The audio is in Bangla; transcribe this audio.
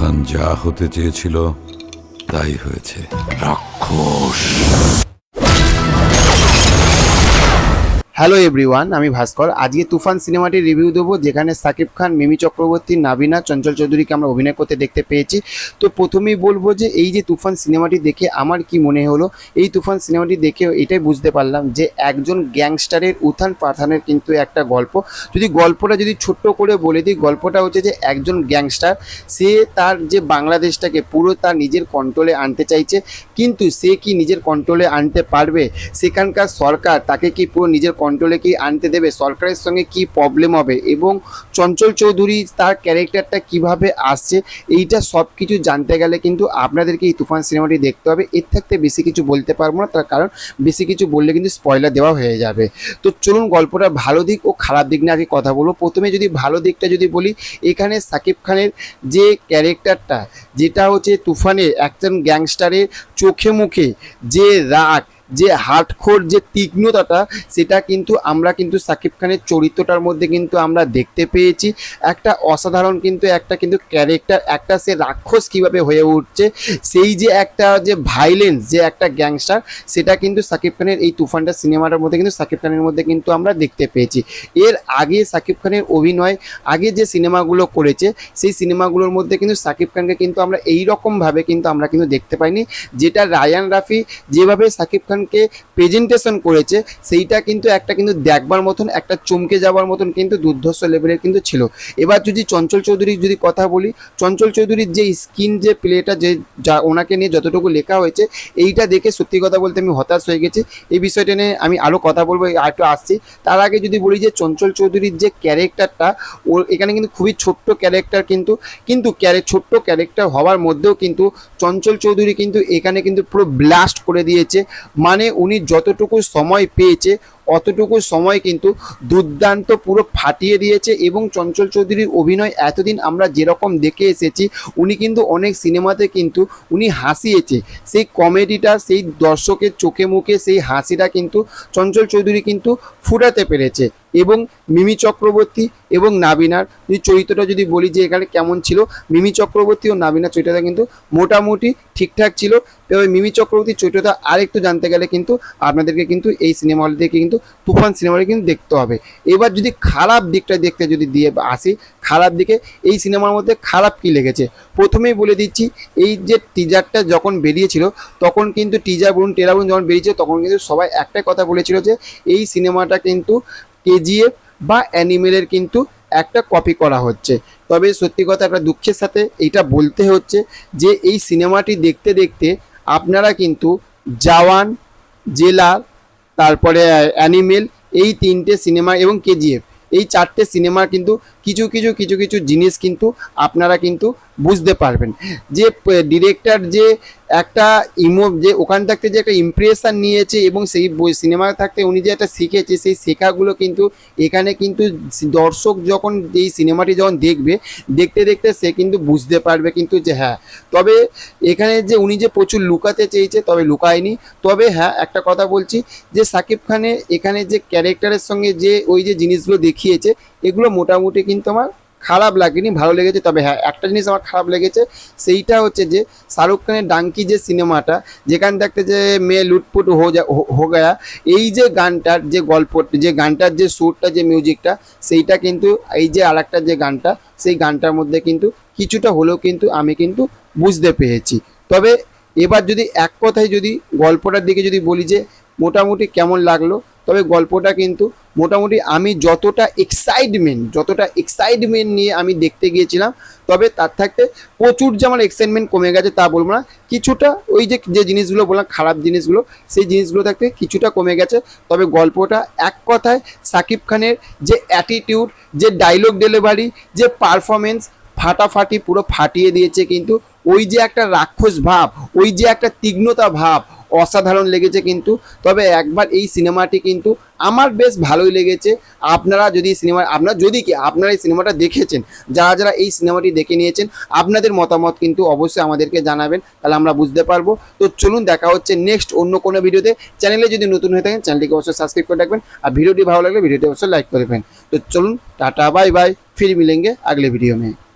তুফান যা হতে চেয়েছিল তাই হয়েছে, রাক্ষস। হ্যালো এভরিওয়ান, আমি ভাস্কর। আজকে তুফান সিনেমাটির রিভিউ দেবো, যেখানে সাকিব খান, মিমি চক্রবর্তী, নাবিনা, চঞ্চল চৌধুরীকে আমরা অভিনয় করতে দেখতে পেয়েছি। তো প্রথমেই বলবো যে এই যে তুফান সিনেমাটি দেখে আমার কি মনে হলো, এই তুফান সিনেমাটি দেখে এটাই বুঝতে পারলাম যে একজন গ্যাংস্টারের উত্থান পাথানের কিন্তু একটা গল্প। যদি গল্পটা যদি ছোট্ট করে বলে দিই, গল্পটা হচ্ছে যে একজন গ্যাংস্টার, সে তার যে বাংলাদেশটাকে পুরো তার নিজের কন্ট্রোলে আনতে চাইছে, কিন্তু সে কি নিজের কন্ট্রোলে আনতে পারবে? সেখানকার সরকার তাকে কি পুরো নিজের কন্ট্রোলে কি আনতে দেবে? সরকারের সঙ্গে কি প্রবলেম হবে এবং চঞ্চল চৌধুরী তার ক্যারেক্টারটা কিভাবে আসছে, এইটা সব কিছু জানতে গেলে কিন্তু আপনাদেরকে এই তুফান সিনেমাটি দেখতে হবে। এর থাকতে বেশি কিছু বলতে পারবো না, তার কারণ বেশি কিছু বললে কিন্তু স্পয়লার দেওয়া হয়ে যাবে। তো চলুন গল্পটার ভালো দিক ও খারাপ দিক নিয়ে আগে কথা বলবো। প্রথমে যদি ভালো দিকটা যদি বলি, এখানে সাকিব খানের যে ক্যারেক্টারটা, যেটা হচ্ছে তুফানের একজন গ্যাংস্টারের চোখে মুখে যে রাগ, যে হার্টখোর যে তীক্ষ্ণতাটা, সেটা কিন্তু আমরা কিন্তু সাকিব খানের চরিত্রটার মধ্যে কিন্তু আমরা দেখতে পেয়েছি। একটা অসাধারণ কিন্তু একটা কিন্তু ক্যারেক্টার, একটা সে রাক্ষস কীভাবে হয়ে উঠছে, সেই যে একটা যে ভাইলেন্স, যে একটা গ্যাংস্টার, সেটা কিন্তু সাকিব খানের এই তুফানটা সিনেমাটার মধ্যে কিন্তু সাকিব খানের মধ্যে কিন্তু আমরা দেখতে পেয়েছি। এর আগে সাকিব খানের অভিনয়, আগে যে সিনেমাগুলো করেছে, সেই সিনেমাগুলোর মধ্যে কিন্তু সাকিব খানকে কিন্তু আমরা এই রকমভাবে কিন্তু আমরা কিন্তু দেখতে পাইনি। যেটা রায়ান রাফি যেভাবে সাকিব খানকে প্রেজেন্টেশন করেছে, সেইটা কিন্তু একটা কিন্তু দেখবার মতন, একটা চমকে যাওয়ার মতন কিন্তু দুর্ধর্ষ লেভেলের কিন্তু ছিল। এবার যদি চঞ্চল চৌধুরীর যদি কথা বলি, চঞ্চল চৌধুরীর যে স্ক্রিন যে প্লেটা, যে যা ওনাকে নিয়ে যতটুকু লেখা হয়েছে, এইটা দেখে সত্যি কথা বলতে আমি হতাশ হয়ে গেছি। এই বিষয়টা নিয়ে আমি আরও কথা বলবো, আর একটু আসছি। তার আগে যদি বলি যে চঞ্চল চৌধুরীর যে ক্যারেক্টারটা, ওর এখানে কিন্তু খুবই ছোট্ট ক্যারেক্টার, কিন্তু ছোট্ট ক্যারেক্টার হওয়ার মধ্যেও কিন্তু চঞ্চল চৌধুরী কিন্তু এখানে কিন্তু পুরো ব্লাস্ট করে দিয়েছে। মানে উনি যতটুকু সময় পেয়েছে অতটুকু সময় কিন্তু দুর্দান্ত পুরো ফাটিয়ে দিয়েছে। এবং চঞ্চল চৌধুরীর অভিনয় এতদিন আমরা যেরকম দেখে এসেছি, উনি কিন্তু অনেক সিনেমাতে কিন্তু উনি হাসিয়েছে, সেই কমেডিটা, সেই দর্শকের চোখে মুখে সেই হাসিটা কিন্তু চঞ্চল চৌধুরী কিন্তু ফুটাতে পেরেছে। এবং মিমি চক্রবর্তী এবং নাবিনার যদি চরিত্রটা যদি বলি যে এখানে কেমন ছিল, মিমি চক্রবর্তী ও নাবিনার চরিত্রটা কিন্তু মোটামুটি ঠিকঠাক ছিল। তবে মিমি চক্রবর্তীর চরিত্রটা আরেকটু জানতে গেলে কিন্তু আপনাদেরকে কিন্তু এই সিনেমা হল থেকে কিন্তু তুফান সিনেমাটি কিন্তু দেখতে হবে। এবার যদি খারাপ দিকটা দেখতে যদি দিয়ে আসি, খারাপ দিকে এই সিনেমার মধ্যে খারাপ কী লেগেছে প্রথমেই বলে দিচ্ছি। এই যে টিজারটা যখন বেরিয়েছিল, তখন কিন্তু টিজার বলুন টেলার বলুন যখন বেরিয়েছিল, তখন কিন্তু সবাই একটাই কথা বলেছিল যে এই সিনেমাটা কিন্তু কেজিএফ বা অ্যানিমেলের কিন্তু একটা কপি করা হচ্ছে। তবে সত্যি কথা একটা দুঃখের সাথে এইটা বলতে হচ্ছে যে এই সিনেমাটি দেখতে দেখতে আপনারা কিন্তু জওয়ান, জেলার, তারপরে অ্যানিমেল, এই তিনটে সিনেমা এবং কেজিএফ, এই চারটে সিনেমার কিন্তু কিছু জিনিস কিন্তু আপনারা কিন্তু বুঝতে পারবেন। যে ডিরেক্টর যে একটা যে ওখান থাকতে যে একটা ইমপ্রেশন নিয়েছে এবং সেই সিনেমা থাকতে উনি যে একটা শিখেছে, সেই শেখাগুলো কিন্তু এখানে কিন্তু দর্শক যখন এই সিনেমাটি যখন দেখবে, দেখতে দেখতে সে কিন্তু বুঝতে পারবে কিন্তু যে হ্যাঁ। তবে এখানে যে উনি যে প্রচুর লুকাতে চেয়েছে, তবে লুকায়নি। তবে হ্যাঁ, একটা কথা বলছি যে সাকিব খানের এখানে যে ক্যারেক্টারের সঙ্গে যে ওই যে জিনিসগুলো দেখিয়েছে, এগুলো মোটামুটি কিন্তু আমার খারাপ লাগেনি, ভালো লেগেছে। তবে হ্যাঁ, একটা জিনিস আমার খারাপ লেগেছে, সেইটা হচ্ছে যে শাহরুখ খানের ডাঙ্কি যে সিনেমাটা, যেখান থাকতে যে মেয়ে লুটপুট হো গয়া, এই যে গানটার যে গল্প, যে গানটার যে সুরটা, যে মিউজিকটা, সেইটা কিন্তু এই যে আরেকটা যে গানটা, সেই গানটার মধ্যে কিন্তু কিছুটা হলেও কিন্তু আমি কিন্তু বুঝতে পেরেছি। তবে এবার যদি এক কথায় যদি গল্পটার দিকে যদি বলি যে মোটামুটি কেমন লাগলো, তবে গল্পটা কিন্তু মোটামুটি আমি যতটা এক্সাইটমেন্ট নিয়ে আমি দেখতে গিয়েছিলাম, তবে তার থাকতে প্রচুর যে আমার এক্সাইটমেন্ট কমে গেছে তা বলবো না, কিছুটা ওই যে জিনিসগুলো বললাম খারাপ জিনিসগুলো, সেই জিনিসগুলো থাকতে কিছুটা কমে গেছে। তবে গল্পটা এক কথায় সাকিব খানের যে অ্যাটিটিউড, যে ডায়লগ ডেলিভারি, যে পারফরমেন্স ফাটাফাটি পুরো ফাটিয়ে দিয়েছে। কিন্তু ওই যে একটা রাক্ষস ভাব, ওই যে একটা তীক্ষ্ণতা ভাব, অসাধারণ লেগেছে কিন্তু। তবে একবার এই সিনেমাটি কিন্তু আমার বেশ ভালোই লেগেছে। আপনারা যদি আপনারা এই সিনেমাটা দেখেছেন, যারা এই সিনেমাটি দেখে নিয়েছেন, আপনাদের মতামত কিন্তু অবশ্যই আমাদেরকে জানাবেন, তাহলে আমরা বুঝতে পারবো। তো চলুন, দেখা হচ্ছে নেক্সট অন্য কোনো ভিডিওতে। চ্যানেলে যদি নতুন হয়ে থাকেন, চ্যানেলটিকে অবশ্যই সাবস্ক্রাইব করে রাখবেন, আর ভিডিওটি ভালো লাগলে ভিডিওটি অবশ্যই লাইক করবেন। তো চলুন, টাটা, बाय बाय, फिर मिलेंगे अगले वीडियो में।